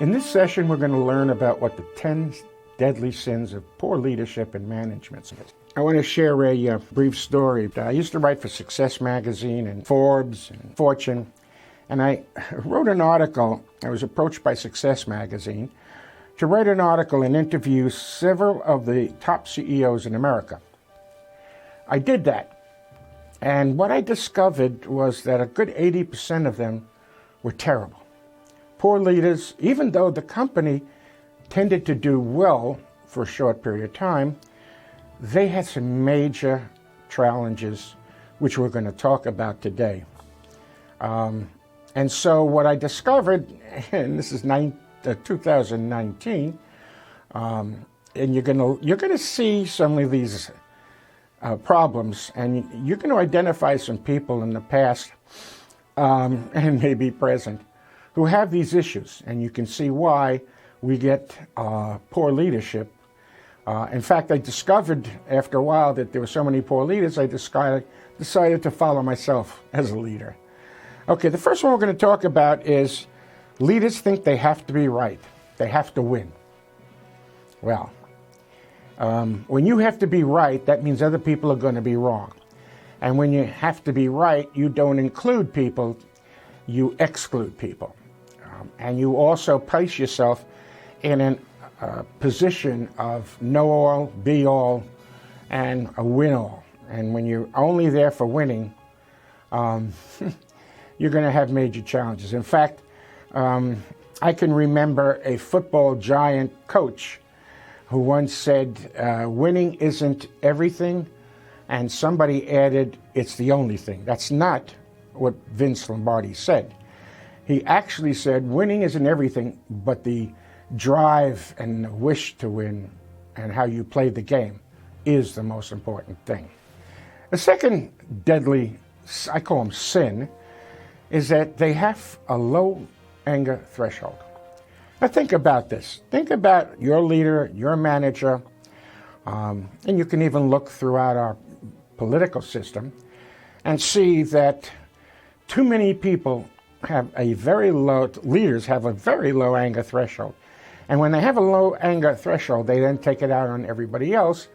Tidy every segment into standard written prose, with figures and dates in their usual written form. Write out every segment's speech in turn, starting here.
In this session, we're going to learn about what the 10 deadly sins of poor leadership and management is. I want to share a brief story. I used to write for Success Magazine and Forbes and Fortune, and I wrote an article. I was approached by Success Magazine to write an article and interview several of the top CEOs in America. I did that, and what I discovered was that a good 80% of them were terrible. Poor leaders, even though the company tended to do well for a short period of time, they had some major challenges, which we're going to talk about today. And so what I discovered, and this is 2019, and you're going to see some of these problems, and you're going to identify some people in the past and maybe present who have these issues, and you can see why we get poor leadership. In fact, I discovered after a while that there were so many poor leaders, I decided to follow myself as a leader. Okay, the first one we're going to talk about is leaders think they have to be right. They have to win. Well, when you have to be right, that means other people are going to be wrong. And when you have to be right, you don't include people, you exclude people. And you also place yourself in a position of know-all, be-all, and a win-all. And when you're only there for winning, you're going to have major challenges. In fact, I can remember a football giant coach who once said, winning isn't everything, and somebody added, it's the only thing. That's not what Vince Lombardi said. He actually said, winning isn't everything, but the drive and the wish to win and how you play the game is the most important thing. The second deadly, I call them sin, is that they have a low anger threshold. Now think about this. Think about your leader, your manager, and you can even look throughout our political system and see that too many people leaders have a very low anger threshold. And when they have a low anger threshold, they then take it out on everybody else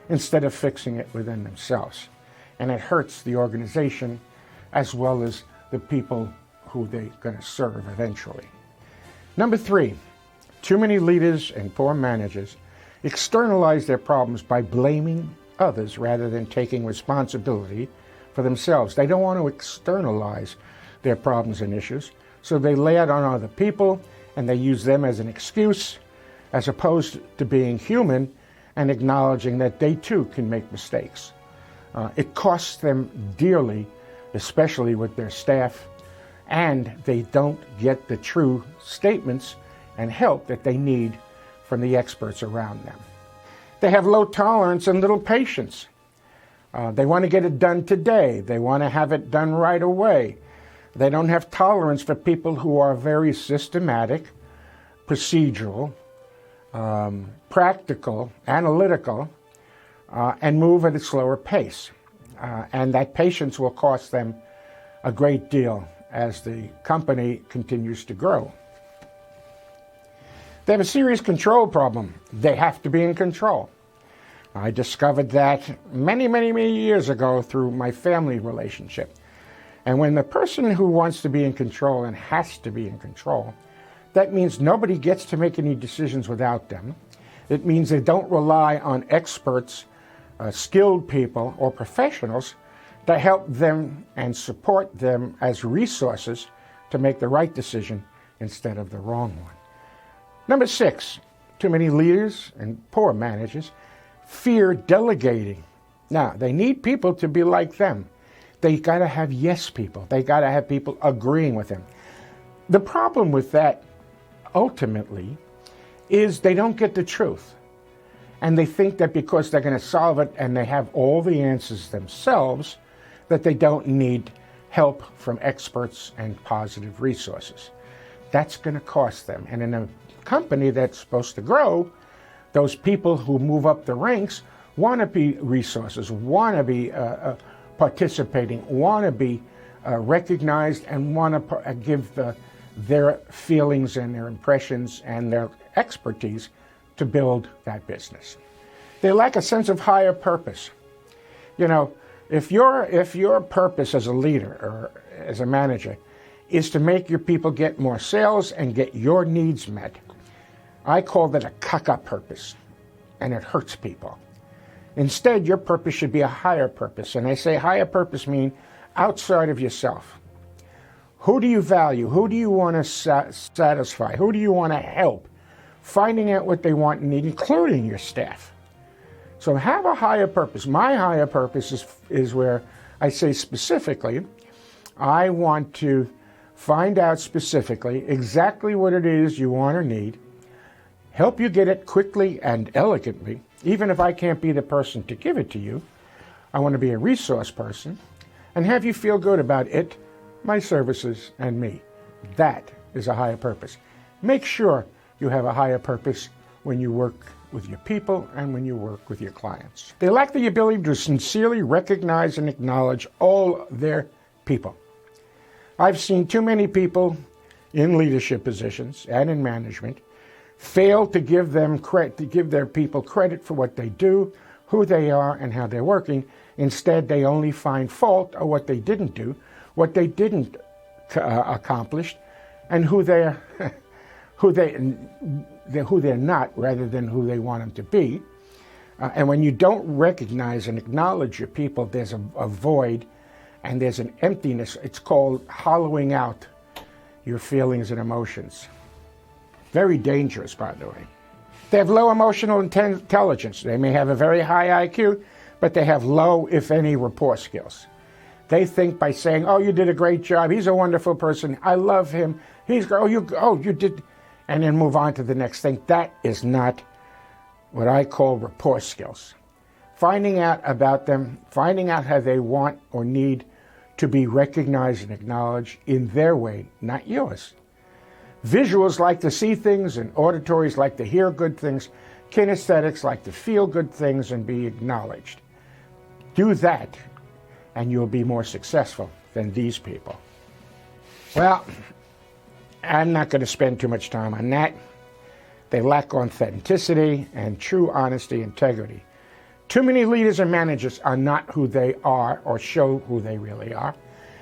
instead of fixing it within themselves. And it hurts the organization as well as the people who they're going to serve eventually. Number 3, too many leaders and poor managers externalize their problems by blaming others rather than taking responsibility for themselves. They don't want to externalize their problems and issues, so they lay it on other people and they use them as an excuse, as opposed to being human and acknowledging that they too can make mistakes. It costs them dearly, especially with their staff, and they don't get the true statements and help that they need from the experts around them. They have low tolerance and little patience. They want to get it done today. They want to have it done right away. They don't have tolerance for people who are very systematic, procedural, practical, analytical, and move at a slower pace. And that patience will cost them a great deal as the company continues to grow. They have a serious control problem. They have to be in control. I discovered that many, many, many years ago through my family relationship. And when the person who wants to be in control and has to be in control, that means nobody gets to make any decisions without them. It means they don't rely on experts, skilled people, or professionals to help them and support them as resources to make the right decision instead of the wrong one. Number 6, too many leaders and poor managers fear delegating. Now, they need people to be like them. They got to have yes people. They got to have people agreeing with them. The problem with that, ultimately, is they don't get the truth. And they think that because they're going to solve it and they have all the answers themselves, that they don't need help from experts and positive resources. That's going to cost them. And in a company that's supposed to grow, those people who move up the ranks want to be resources, want to be participating, want to be recognized, and want to give their feelings and their impressions and their expertise to build that business. They lack a sense of higher purpose. You know, if your purpose as a leader or as a manager is to make your people get more sales and get your needs met, I call that a cuck-up purpose, and it hurts people. Instead, your purpose should be a higher purpose, and I say higher purpose mean outside of yourself. Who do you value? Who do you want to satisfy? Who do you want to help? Finding out what they want and need, including your staff. So have a higher purpose. My higher purpose is where I say specifically, I want to find out specifically exactly what it is you want or need, help you get it quickly and elegantly, even if I can't be the person to give it to you. I want to be a resource person and have you feel good about it, my services, and me. That is a higher purpose. Make sure you have a higher purpose when you work with your people and when you work with your clients. They lack the ability to sincerely recognize and acknowledge all their people. I've seen too many people in leadership positions and in management fail to give them credit, to give their people credit for what they do, who they are, and how they're working. Instead, they only find fault or what they didn't do, what they didn't accomplish, and who they're not, rather than who they want them to be. And when you don't recognize and acknowledge your people, there's a void and there's an emptiness. It's called hollowing out your feelings and emotions. Very dangerous, by the way. They have low emotional intelligence. They may have a very high IQ, but they have low, if any, rapport skills. They think by saying, "Oh, you did a great job. He's a wonderful person. I love him. He's you did," and then move on to the next thing. That is not what I call rapport skills. Finding out about them, finding out how they want or need to be recognized and acknowledged in their way, not yours. Visuals like to see things, and auditories like to hear good things. Kinesthetics like to feel good things and be acknowledged. Do that, and you'll be more successful than these people. Well, I'm not going to spend too much time on that. They lack authenticity and true honesty, integrity. Too many leaders and managers are not who they are or show who they really are,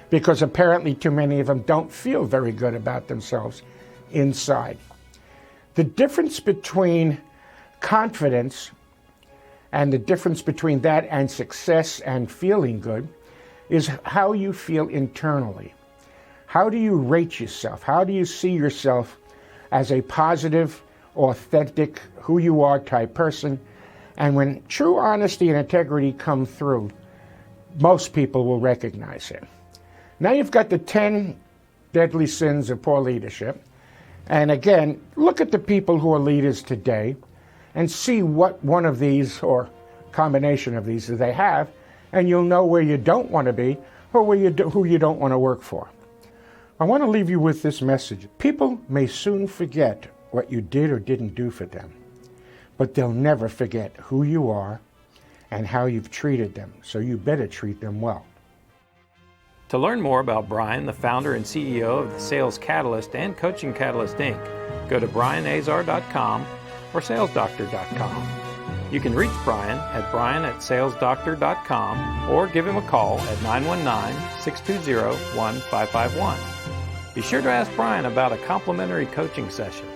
because apparently too many of them don't feel very good about themselves inside. The difference between confidence and the difference between that and success and feeling good is how you feel internally. How do you rate yourself? How do you see yourself as a positive, authentic, who you are type person? And when true honesty and integrity come through, most people will recognize it. Now you've got the 10 deadly sins of poor leadership. And again, look at the people who are leaders today and see what one of these or combination of these they have, and you'll know where you don't want to be or who you don't want to work for. I want to leave you with this message. People may soon forget what you did or didn't do for them, but they'll never forget who you are and how you've treated them, so you better treat them well. To learn more about Brian, the founder and CEO of the Sales Catalyst and Coaching Catalyst Inc., go to brianazar.com or salesdoctor.com. You can reach Brian at brian@salesdoctor.com or give him a call at 919-620-1551. Be sure to ask Brian about a complimentary coaching session.